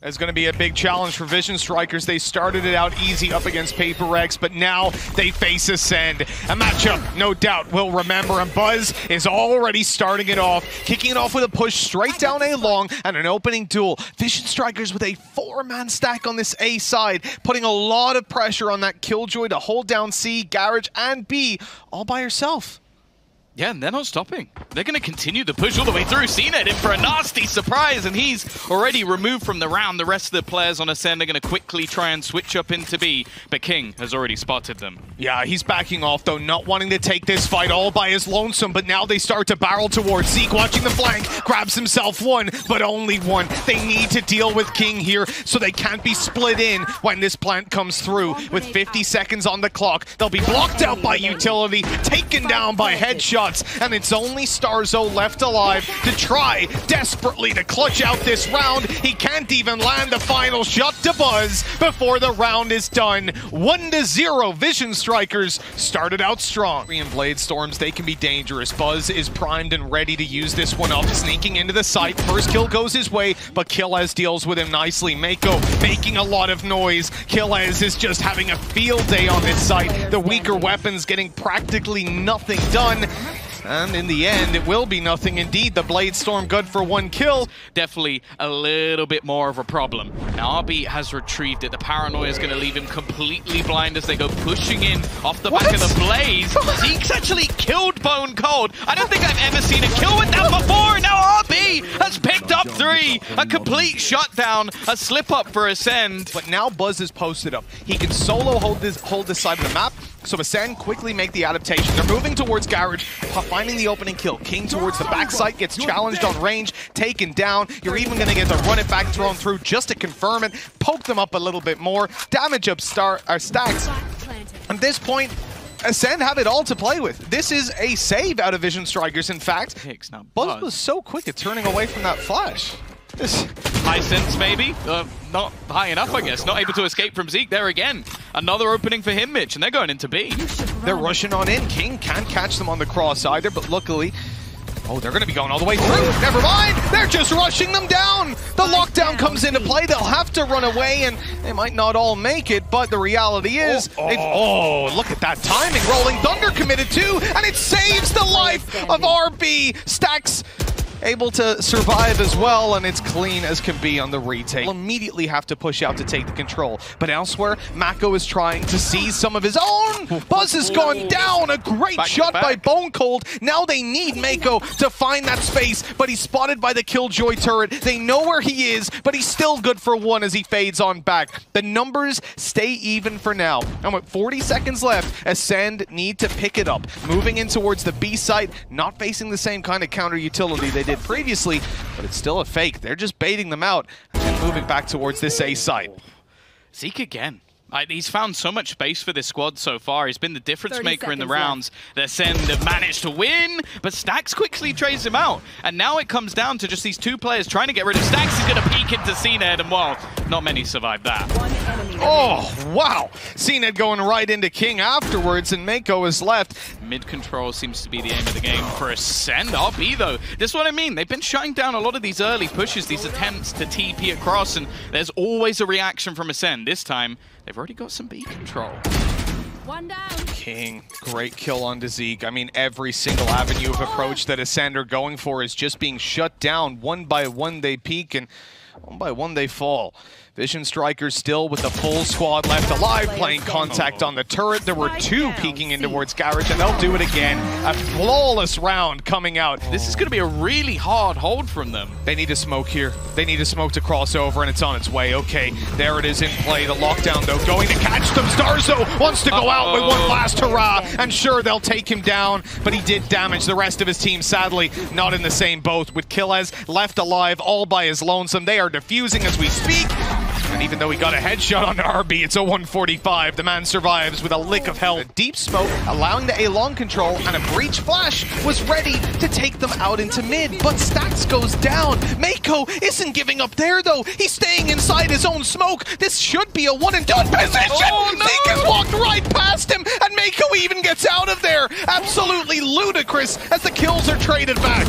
It's going to be a big challenge for Vision Strikers. They started it out easy up against Paper X, but now they face Acend. A matchup, no doubt, we'll remember. And Buzz is already starting it off, kicking it off with a push straight down A long and an opening duel. Vision Strikers with a 4-man stack on this A side, putting a lot of pressure on that Killjoy to hold down C, Garage, and B all by herself. Yeah, and they're not stopping. They're going to continue the push all the way through. Acend in for a nasty surprise, and he's already removed from the round. The rest of the players on Acend are going to quickly try and switch up into B, but King has already spotted them. Yeah, he's backing off, though, not wanting to take this fight all by his lonesome, but now they start to barrel towards Zeke, watching the flank, grabs himself one, but only one. They need to deal with King here, so they can't be split in when this plant comes through. With 50 seconds on the clock, they'll be blocked out by utility, taken down by headshot. And it's only Starzo left alive to try desperately to clutch out this round. He can't even land the final shot to Buzz before the round is done. 1-0, Vision Strikers started out strong. And Blade Storms, they can be dangerous. Buzz is primed and ready to use this one up, sneaking into the site. First kill goes his way, but Killez deals with him nicely. Mako making a lot of noise. Killez is just having a field day on this site. The weaker weapons getting practically nothing done. And in the end, it will be nothing indeed. The Blade Storm good for 1 kill. Definitely a little bit more of a problem. Now RB has retrieved it. The paranoia is going to leave him completely blind as they go pushing in off the back of the Blaze. Zeke's actually killed Bone Cold. I don't think I've ever seen a kill with that before. Now RB has picked up 3. A complete shutdown, a slip up for Acend. But now Buzz is posted up. He can solo hold this side of the map. So Acend quickly make the adaptation. They're moving towards Garage, finding the opening kill. King towards the backside, gets challenged on range, taken down. You're even going to get the run it back thrown through just to confirm it, poke them up a little bit more, damage up stacks. At this point, Acend have it all to play with. This is a save out of Vision Strikers, in fact. Now Buzz was so quick at turning away from that flash. High sense, maybe. Not high enough, I guess. Not able to escape from Zeke there again. Another opening for him, Mitch, and they're going into B. They're rushing on in. King can't catch them on the cross either, but luckily... Oh, they're going to be going all the way through. Never mind. They're just rushing them down. The lockdown comes into play. They'll have to run away, and they might not all make it, but the reality is... look at that timing. Rolling Thunder committed too, and it saves the life of RB. Stacks able to survive as well, and it's clean as can be on the retake. Will immediately have to push out to take the control. But elsewhere, Mako is trying to seize some of his own. Buzz has gone down. A great shot by Bone Cold. Now they need Mako to find that space, but he's spotted by the Killjoy turret. They know where he is, but he's still good for 1 as he fades on back. The numbers stay even for now. And with 40 seconds left, Acend need to pick it up. Moving in towards the B site, not facing the same kind of counter utility they did previously, but it's still a fake. They're just baiting them out and moving back towards this A site. Zeke again. He's found so much space for this squad so far. He's been the difference maker in the rounds. The Acend have managed to win, but Stax quickly trades him out. And now it comes down to just these 2 players trying to get rid of Stax. He's going to peek into CNED, and well, not many survive that. Oh, wow. CNED going right into King afterwards, and Mako is left. Mid-control seems to be the aim of the game for Acend. RB, though, this is what I mean. They've been shutting down a lot of these early pushes, these attempts to TP across, and there's always a reaction from Acend. This time, they've already got some B control. 1 down. King, great kill on Zeke. I mean, every single avenue of approach that Acend are going for is just being shut down. 1 by 1 they peak, and 1 by 1 they fall. Vision Strikers still with the full squad left alive, playing contact on the turret. There were 2 peeking in towards Garage, and they'll do it again. A flawless round coming out. This is going to be a really hard hold from them. They need a smoke here. They need a smoke to cross over, and it's on its way. Okay, there it is in play. The lockdown, though, going to catch them. Starzo wants to go out with one last hurrah, and sure, they'll take him down, but he did damage the rest of his team, sadly. Not in the same boat, with Killez left alive all by his lonesome. They are defusing as we speak. And even though he got a headshot on RB, it's a 145. The man survives with a lick of health. A deep smoke, allowing the A-long control, and a breach flash was ready to take them out into mid. But Stax goes down. Mako isn't giving up there, though. He's staying inside his own smoke. This should be a one-and-done position. Oh, no! Zeke has walked right past him, and Mako even gets out of there. Absolutely ludicrous as the kills are traded back.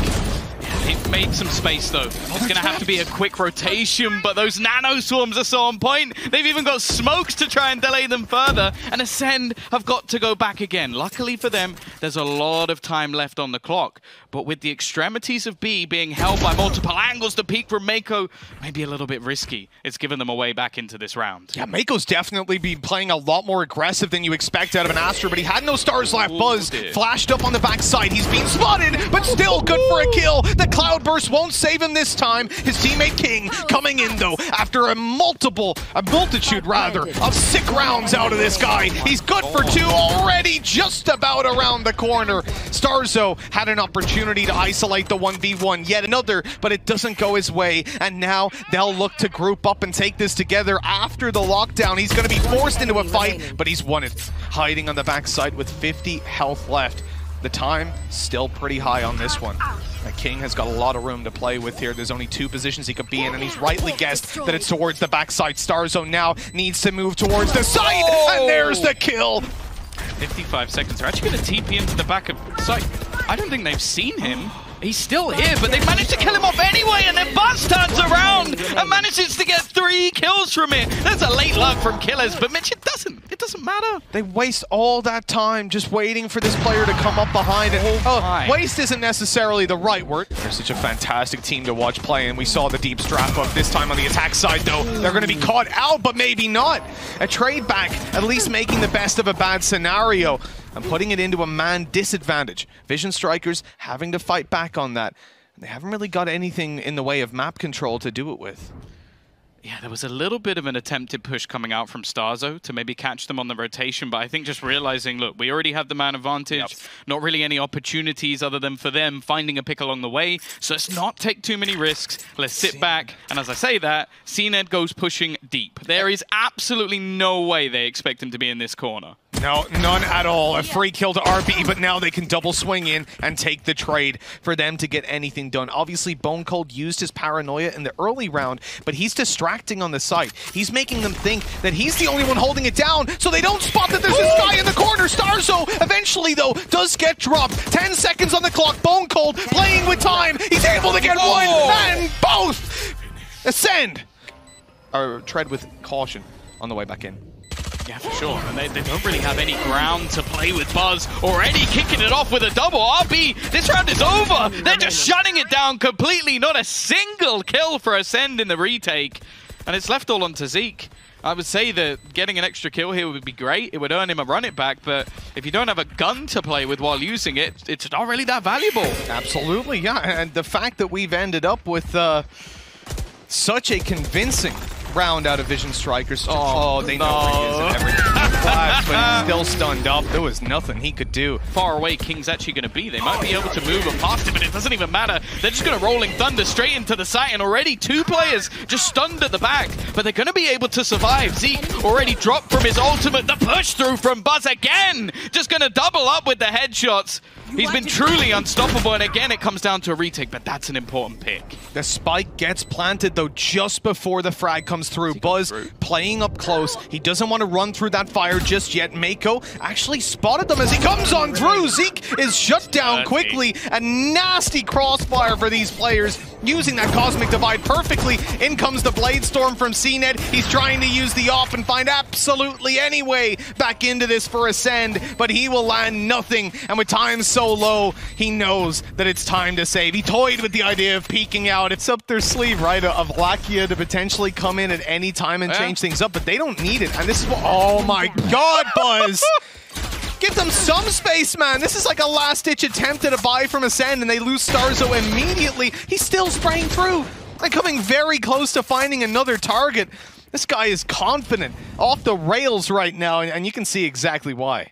They've made some space though. It's going to have to be a quick rotation, but those nano swarms are so on point. They've even got smokes to try and delay them further, and Acend have got to go back again. Luckily for them, there's a lot of time left on the clock, but with the extremities of B being held by multiple angles, the peek from Mako may be a little bit risky. It's given them a way back into this round. Yeah, Mako's definitely been playing a lot more aggressive than you expect out of an Astra, but he had no stars left. Buzz flashed up on the backside. He's being spotted, but still good for a kill. The Cloudburst won't save him this time. His teammate King coming in though after a multitude of sick rounds out of this guy. He's good for 2 already, just about around the corner. Starzo had an opportunity to isolate the 1v1, yet another, but it doesn't go his way, and now they'll look to group up and take this together after the lockdown. He's going to be forced into a fight, but he's won it, hiding on the backside with 50 health left. The time still pretty high on this one. King has got a lot of room to play with here. There's only 2 positions he could be in, and he's rightly guessed that it's towards the backside. Starzo now needs to move towards the side, and there's the kill. 55 seconds. They're actually going to TP into the back of site. I don't think they've seen him. He's still here, but they managed to kill him off anyway, and then Buzz turns around and manages to get 3 kills from it. That's a late luck from killers, but Mitch, it doesn't matter. They waste all that time just waiting for this player to come up behind it. Waste isn't necessarily the right word. They're such a fantastic team to watch play, and we saw the deep strap up this time on the attack side, though. They're going to be caught out, but maybe not. A trade back, at least making the best of a bad scenario and putting it into a man disadvantage. Vision Strikers having to fight back on that. They haven't really got anything in the way of map control to do it with. Yeah, there was a little bit of an attempted push coming out from Starzo to maybe catch them on the rotation, but I think just realizing, look, we already have the man advantage, not really any opportunities other than for them finding a pick along the way, so let's not take too many risks, let's sit back, and as I say that, Acend goes pushing deep. There is absolutely no way they expect him to be in this corner. No, none at all. A free kill to RB, but now they can double swing in and take the trade for them to get anything done. Obviously, Bone Cold used his paranoia in the early round, but he's distracting on the site. He's making them think that he's the only one holding it down, so they don't spot that there's this guy in the corner. Starzo eventually, though, does get dropped. 10 seconds on the clock. Bone Cold playing with time. He's able to get one and both. Acend. Or tread with caution on the way back in. Yeah, for sure. And they don't really have any ground to play with. Buzz already kicking it off with a double. RB, this round is over. They're just shutting it down completely. Not a single kill for Acend in the retake. And it's left all onto Zeke. I would say that getting an extra kill here would be great. It would earn him a run it back, but if you don't have a gun to play with while using it, it's not really that valuable. Absolutely, yeah. And the fact that we've ended up with such a convincing round out of Vision Strikers. Oh, they know where he is and everything. But he's still stunned up. There was nothing he could do. Far away King's actually going to be. They might be able to move him past him, but it doesn't even matter. They're just going to Rolling Thunder straight into the site, and already 2 players just stunned at the back, but they're going to be able to survive. Zeke already dropped from his ultimate. The push through from Buzz again. Just going to double up with the headshots. He's been truly unstoppable, and again, it comes down to a retake, but that's an important pick. The spike gets planted, though, just before the frag comes through. Buzz playing up close. He doesn't want to run through that fire just yet. Mako actually spotted them as he comes on through. Zeke is shut down quickly. A nasty crossfire for these players, using that Cosmic Divide perfectly. In comes the Blade Storm from CNED. He's trying to use the off and find absolutely any way back into this for Acend, but he will land nothing, and with time so low, he knows that it's time to save. He toyed with the idea of peeking out. It's up their sleeve, right, of Lakia to potentially come in at any time and change things up, but they don't need it. And this is what, oh my god, Buzz! Give them some space, man. This is like a last-ditch attempt at a buy from Acend, and they lose Starzo immediately. He's still spraying through and coming very close to finding another target. This guy is confident, off the rails right now, and you can see exactly why.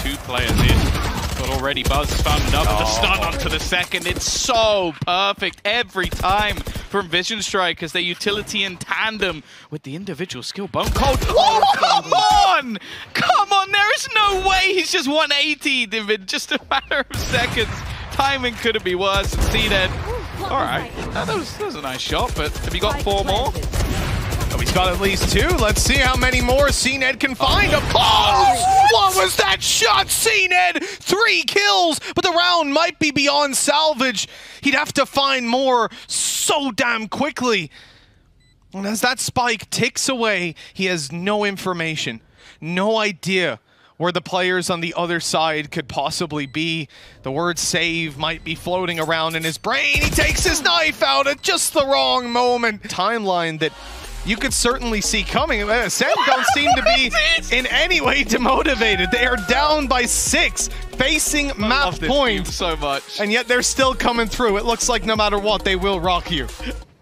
2 players in, but already Buzz has found another stun onto the second. It's so perfect every time from Vision Strikers. Their utility in tandem with the individual skill. Bone Cold. Oh, come on! Come on, there is no way he's just 180'd in just a matter of seconds. Timing couldn't be worse. And CNED. All right, that was a nice shot, but have you got 4 more? Oh, he's got at least 2. Let's see how many more Acend can find. Oh, what was that shot? Acend, 3 kills, but the round might be beyond salvage. He'd have to find more so damn quickly. And as that spike ticks away, he has no information, no idea where the players on the other side could possibly be. The word save might be floating around in his brain. He takes his knife out at just the wrong moment. Timeline that you could certainly see coming. Acend don't seem to be in any way demotivated. They are down by 6, facing map point. So much. And yet they're still coming through. It looks like no matter what, they will rock you.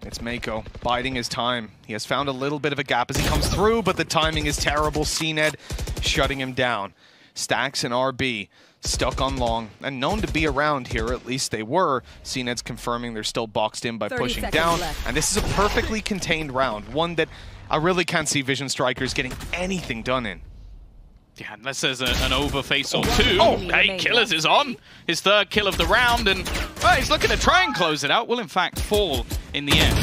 It's Mako biding his time. He has found a little bit of a gap as he comes through, but the timing is terrible. Acend shutting him down. Stacks and RB stuck on long and known to be around here, at least they were. Acend's confirming they're still boxed in by pushing down. Left. And this is a perfectly contained round, one that I really can't see Vision Strikers getting anything done in. Yeah, unless there's an overface or 2. Oh, Hey, Killers is on. His 3rd kill of the round, and he's looking to try and close it out. Will, in fact, fall in the end.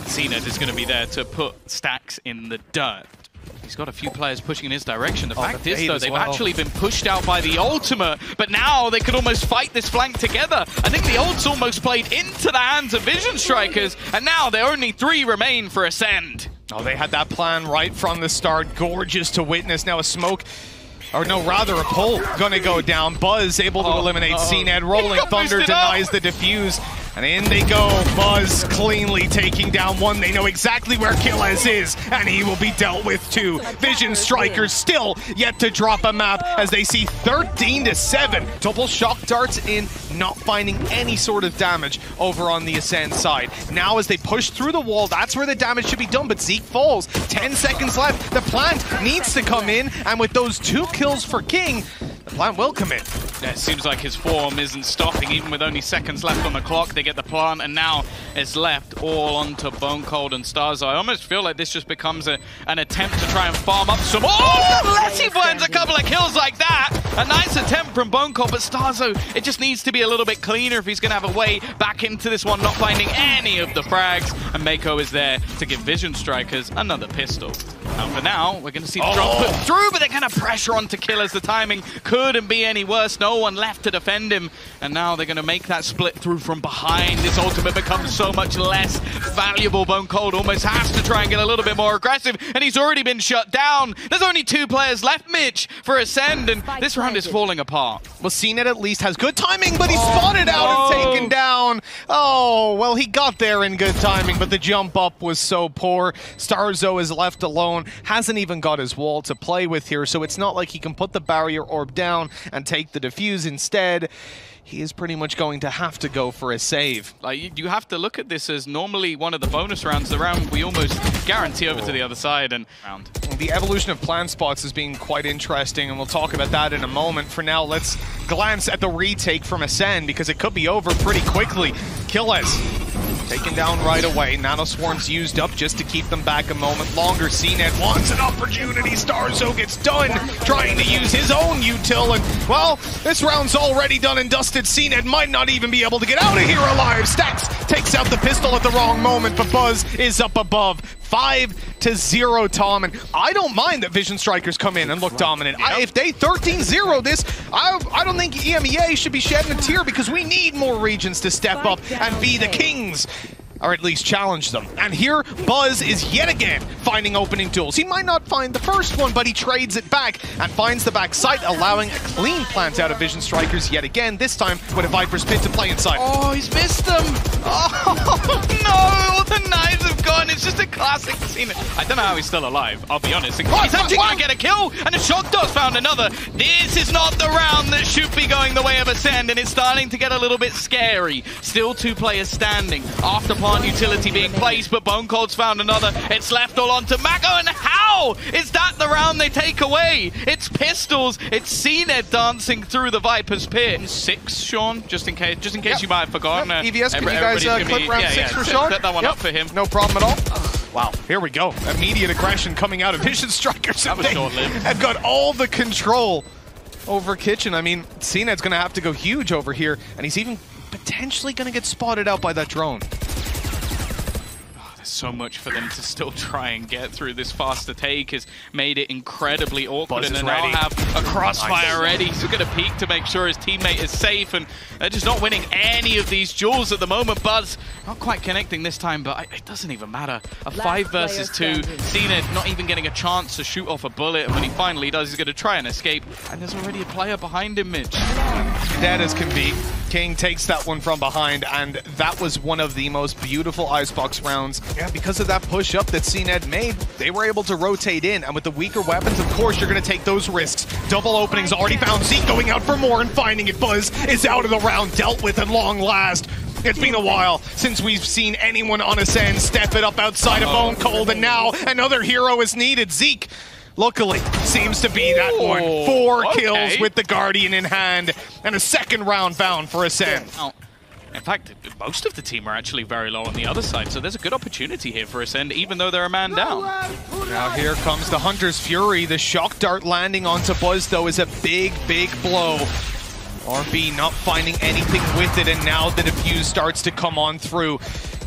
Acend is going to be there to put Stacks in the dirt. He's got a few players pushing in his direction. The fact is, though, they've actually been pushed out by the ultimate, but now they could almost fight this flank together. I think the ult's almost played into the hands of Vision Strikers, and now there are only 3 remain for Acend. Oh, they had that plan right from the start. Gorgeous to witness. Now a smoke, or no, rather a pull, gonna go down. Buzz able to eliminate Acend. Rolling Thunder denies the defuse. And in they go. Buzz cleanly taking down 1. They know exactly where Killers is, and he will be dealt with 2. Vision Strikers still yet to drop a map as they see 13-7. Double shock darts in, not finding any sort of damage over on the Acend side. Now as they push through the wall, that's where the damage should be done, but Zeke falls. 10 seconds left. The plant needs to come in, and with those 2 kills for King, the plant will come in. Yeah, it seems like his form isn't stopping, even with only seconds left on the clock. They get the plant, and now it's left all onto Bone Cold and Starzo. I almost feel like this just becomes an attempt to try and farm up some. Oh, unless he finds a couple of kills like that. A nice attempt from Bone Cold, but Starzo, it just needs to be a little bit cleaner if he's going to have a way back into this one, not finding any of the frags. And Mako is there to give Vision Strikers another pistol. And for now, we're going to see the drop put through, but they're going to pressure onto Killers. The timing couldn't be any worse. No one left to defend him. And now they're going to make that split through from behind. This ultimate becomes so much less valuable. Bone Cold almost has to try and get a little bit more aggressive, and he's already been shut down. There's only 2 players left, Mitch, for Acend, and this round is falling apart. Well, Acend at least has good timing, but he's spotted out and taken down. Oh, well, he got there in good timing, but the jump up was so poor. Starzo is left alone, hasn't even got his wall to play with here, so it's not like he can put the barrier orb down and take the defuse. Instead, he is pretty much going to have to go for a save. Like, you have to look at this as normally one of the bonus rounds, the round we almost guarantee over to the other side. And the evolution of plant spots is being quite interesting, and we'll talk about that in a moment. For now, let's glance at the retake from Acend, because it could be over pretty quickly. Killers taken down right away. Nanoswarm's used up just to keep them back a moment longer. Acend wants an opportunity. Starzo gets done trying to use his own util, and well, this round's already done and dusted. Acend might not even be able to get out of here alive. Stacks takes out the pistol at the wrong moment, but Buzz is up above. 5-0, Tom, and I don't mind that Vision Strikers come in and look dominant. If they 13-0 this, I don't think EMEA should be shedding a tear, because we need more regions to step up and be the kings, or at least challenge them. And here, Buzz is yet again finding opening tools. He might not find the first one, but he trades it back and finds the back site, allowing a clean plant out of Vision Strikers yet again, this time with a Viper's Pit to play inside. Oh, he's missed them! Oh, no! The knives have gone. It's just a classic scene. I don't know how he's still alive, I'll be honest. He's actually going to get a kill, and a Shock Dog found another. This is not the round that should be going the way of Acend, and it's starting to get a little bit scary. Still 2 players standing after utility being placed, but Bone Cold's found another. It's left all onto Mako, and how is that the round they take away? It's pistols. It's Acend dancing through the Viper's Pit. 6, Sean, just in case you might have forgotten. EVS, can you guys clip round 6 for Sean? Set that one up for him. No problem at all. Wow, here we go. Immediate aggression coming out of Vision Strikers. That was short-lived. Have got all the control over Kitchen. I mean, Acend's going to have to go huge over here, and he's even potentially going to get spotted out by that drone. So much for them to still try and get through. This faster take has made it incredibly awkward, and they now have a crossfire ready. He's going to peek to make sure his teammate is safe, and they're just not winning any of these duels at the moment. Buzz not quite connecting this time, but it doesn't even matter. A 5 versus 2, Acend not even getting a chance to shoot off a bullet, and when he finally does, he's going to try and escape, and there's already a player behind him, Mitch. Dead as can be. King takes that one from behind, and that was one of the most beautiful Icebox rounds. Yeah, because of that push-up that Acend made, they were able to rotate in, and with the weaker weapons, of course, you're going to take those risks. Double openings already found. Zeke going out for more and finding it. Buzz is out of the round, dealt with at long last. It's been a while since we've seen anyone on Acend step it up outside of Bone Cold, and now another hero is needed. Zeke, luckily, seems to be that one. 4 kills with the Guardian in hand, and a second round found for Acend. Oh. In fact, most of the team are actually very low on the other side, so there's a good opportunity here for Acend, even though they're a man down. Now here comes the Hunter's Fury. The shock dart landing onto Buzz, though, is a big, big blow. RB not finding anything with it, and now the defuse starts to come on through.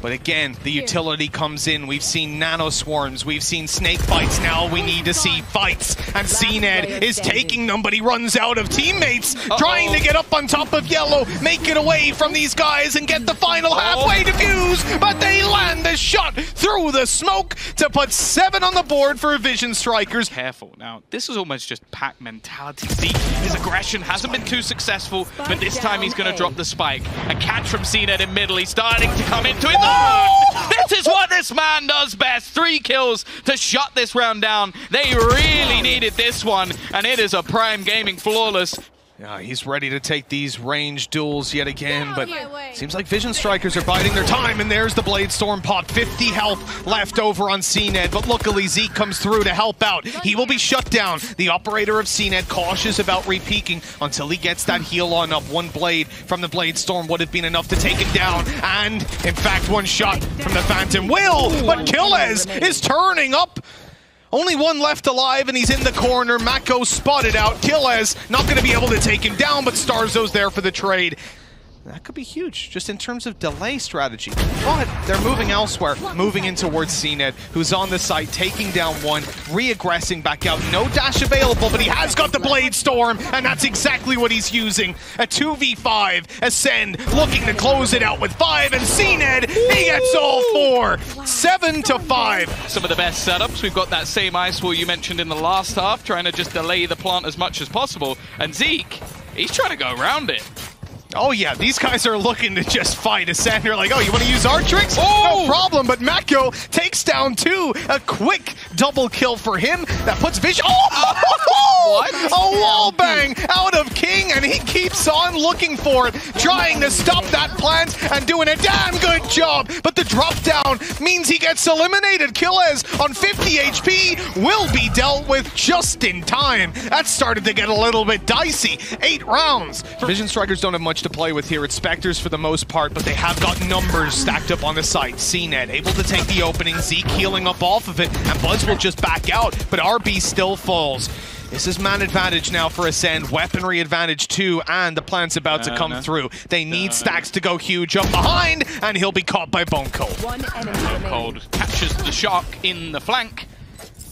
But again, the utility comes in. We've seen nano swarms, we've seen snake bites, now we need to see fights. And Acend is taking them, but he runs out of teammates, trying to get up on top of Yellow, make it away from these guys and get the final halfway defuse, but they land the shot through the smoke to put 7 on the board for Vision Strikers. Careful. Now, this is almost just pack mentality. Zeke, his aggression hasn't been too successful, but this time he's going to drop the spike. A catch from Acend in middle, he's starting to come into it. This is what this man does best. 3 kills to shut this round down. They really needed this one, and it is a Prime Gaming flawless. Yeah, he's ready to take these range duels yet again, but seems like Vision Strikers are biding their time, and there's the Blade Storm pop. 50 health left over on Acend, but luckily Zeke comes through to help out. He will be shut down. The operator of Acend cautious about re-peeking until he gets that heal on up. 1 blade from the Blade Storm would have been enough to take him down, and in fact 1 shot from the Phantom will, but Killez is turning up. Only 1 left alive, and he's in the corner. Mako spotted out. Killez not going to be able to take him down, but Starzo's there for the trade. That could be huge, just in terms of delay strategy. But they're moving elsewhere, moving in towards Acend, who's on the site, taking down 1, re-aggressing back out. No dash available, but he has got the Blade Storm, and that's exactly what he's using. A 2v5, Acend looking to close it out with 5, and Acend, he gets all 4. 7-5. Some of the best setups. We've got that same ice wall you mentioned in the last half, trying to just delay the plant as much as possible. And Zeke, he's trying to go around it. Oh yeah, these guys are looking to just fight. Ascend, they're like, oh, you want to use our tricks? No problem, but Mako takes down 2. A quick double kill for him. That puts Vision... What? A wall bang out of King, and he keeps on looking for it, trying to stop that plant and doing a damn good job. But the drop down means he gets eliminated. Killez on 50 HP will be dealt with just in time. That started to get a little bit dicey. 8 rounds. Vision Strikers don't have much to play with here. It's Spectres for the most part, but they have got numbers stacked up on the site. CNET able to take the opening, Zeke healing up off of it, and Buzz will just back out, but RB still falls. This is man advantage now for Acend, weaponry advantage too, and the plant's about to come through. They need stacks to go huge up behind, and he'll be caught by Bone Cold. Bone Cold captures the shock in the flank.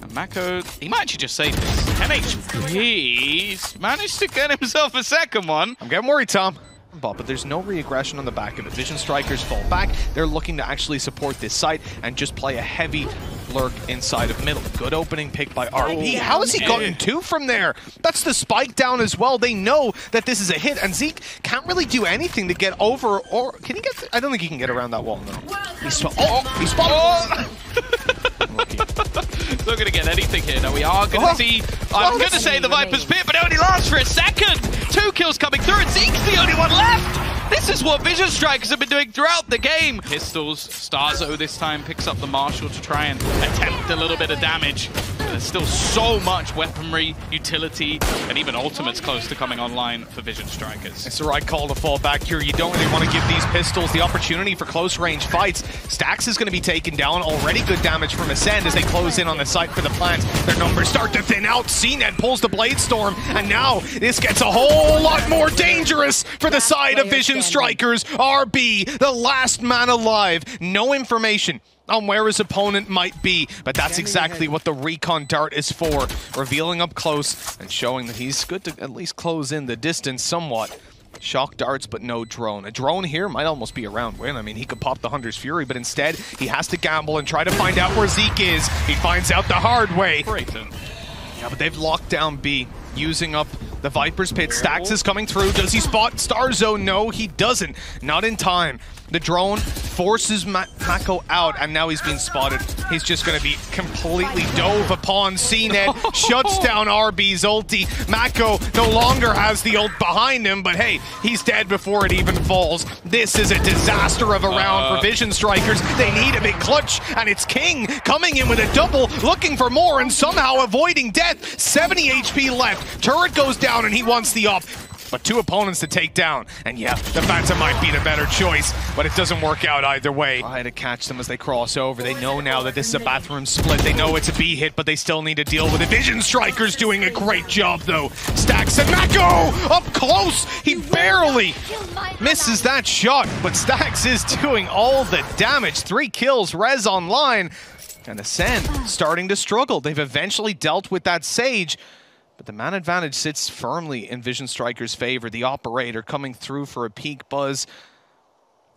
And Mako, he might actually just save this. 10 HP, he's managed to get himself a second one. I'm getting worried, Tom. But there's no re-aggression on the back of it. Vision Strikers fall back. They're looking to actually support this site and just play a heavy lurk inside of middle. Good opening pick by RB. How has he gotten 2 from there? That's the spike down as well. They know that this is a hit, and Zeke can't really do anything to get over, or can he get... I don't think he can get around that wall, no. He's spotted. Not going to get anything here. Now we are going to see, I'm going to say the Viper's Pit, but it only lasts for a second. 2 kills coming through, and Zeke's the only one left. This is what Vision Strikers have been doing throughout the game. Pistols, Starzo this time picks up the Marshal to try and attempt a little bit of damage. But there's still so much weaponry, utility, and even ultimates close to coming online for Vision Strikers. It's the right call to fall back here. You don't really want to give these pistols the opportunity for close range fights. Stax is going to be taken down. Already good damage from Ascend as they close in on the site for the plants. Their numbers start to thin out. CNET pulls the Blade Storm, and now this gets a whole lot more dangerous for the side of Vision Strikers. RB, the last man alive. No information on where his opponent might be, but that's exactly what the recon dart is for, revealing up close and showing that he's good to at least close in the distance somewhat. Shock darts, but no drone. A drone here might almost be a round win. I mean, he could pop the Hunter's Fury, but instead, he has to gamble and try to find out where Zeke is. He finds out the hard way. Yeah, but they've locked down B, using up the Viper's Pit. Stax is coming through. Does he spot Star Zone? No, he doesn't. Not in time. The drone forces Mako out, and now he's being spotted. He's just going to be completely dove upon CNET, shuts down RB's ulti. Mako no longer has the ult behind him, but hey, he's dead before it even falls. This is a disaster of a round for Vision Strikers. They need a big clutch, and it's King coming in with a double, looking for more, and somehow avoiding death. 70 HP left. Turret goes down, and he wants the up. But 2 opponents to take down. And yeah, the Phantom might be the better choice, but it doesn't work out either way. Try to catch them as they cross over. They know now that this is a bathroom split. They know it's a B hit, but they still need to deal with it. Vision Strikers doing a great job, though. Stax and Mako up close. He barely misses that shot, but Stax is doing all the damage. 3 kills, Rez online. And Acend starting to struggle. They've eventually dealt with that Sage, but the man advantage sits firmly in Vision Striker's favor. The operator coming through for a peek buzz,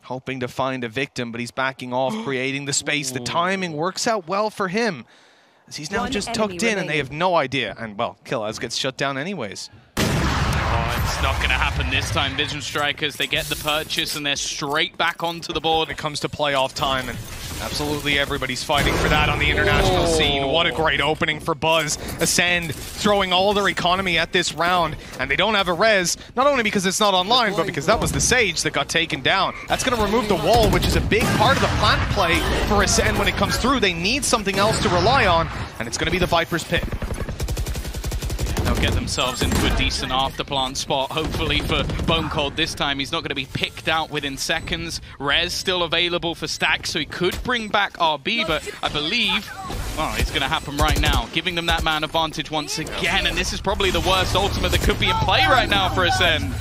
hoping to find a victim, but he's backing off, creating the space. The timing works out well for him, as he's now just tucked in and they have no idea. And well, Killaz gets shut down anyways. Oh, it's not going to happen this time. Vision Strikers, they get the purchase and they're straight back onto the board. It comes to playoff time, and absolutely everybody's fighting for that on the international scene. What a great opening for Buzz. Acend throwing all their economy at this round, and they don't have a res, not only because it's not online, but because that was the Sage that got taken down. That's going to remove the wall, which is a big part of the plant play for Acend when it comes through. They need something else to rely on, and it's going to be the Viper's Pit. They'll get themselves into a decent afterplant spot, hopefully for Bone Cold this time. He's not going to be picked out within seconds. Rez still available for Stax, so he could bring back RB, but I believe, well, it's going to happen right now, giving them that man advantage once again, and this is probably the worst ultimate that could be in play right now for Acend.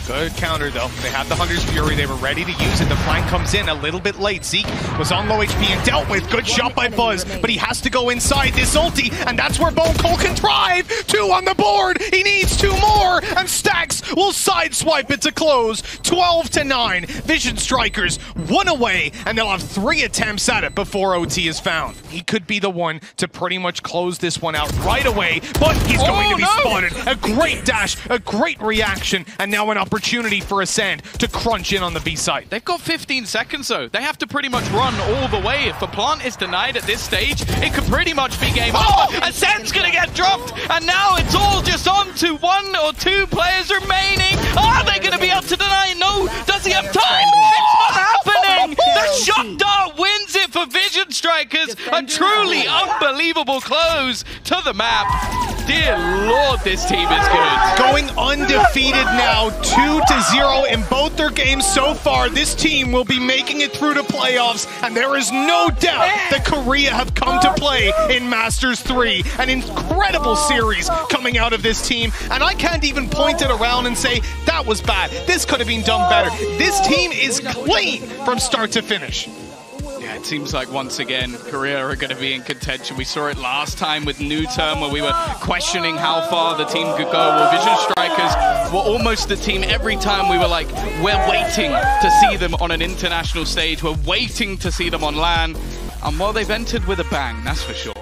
Good counter, though. They have the Hunter's Fury. They were ready to use it. The flank comes in a little bit late. Zeke was on low HP and dealt with. Good shot by Buzz, but he has to go inside this ulti, and that's where Bone Cold can thrive. 2 on the board. He needs 2 more, and Stax will sideswipe it to close. 12-9. Vision Strikers 1 away, and they'll have 3 attempts at it before OT is found. He could be the one to pretty much close this one out right away, but he's going to be spotted. A great dash, a great reaction, and now an opportunity for Acend to crunch in on the B site. They've got 15 seconds though. They have to pretty much run all the way. If the plant is denied at this stage, it could pretty much be game over. Acend's gonna get dropped, and now it's all just on to 1 or 2 players remaining. Are they gonna be able to deny? No. Does he have time? It's not happening. The shot dart wins it for Vision Strikers. A truly unbelievable close to the map. Dear Lord, this team is good. Going undefeated now, 2-0 in both their games so far. This team will be making it through to playoffs, and there is no doubt that Korea have come to play in Masters 3. An incredible series coming out of this team, and I can't even point it around and say, that was bad. This could have been done better. This team is clean from start to finish. It seems like once again Korea are going to be in contention. We saw it last time with New Term where we were questioning how far the team could go. Well, Vision Strikers were almost the team every time we were like, we're waiting to see them on an international stage. We're waiting to see them on LAN. And well, they've entered with a bang, that's for sure.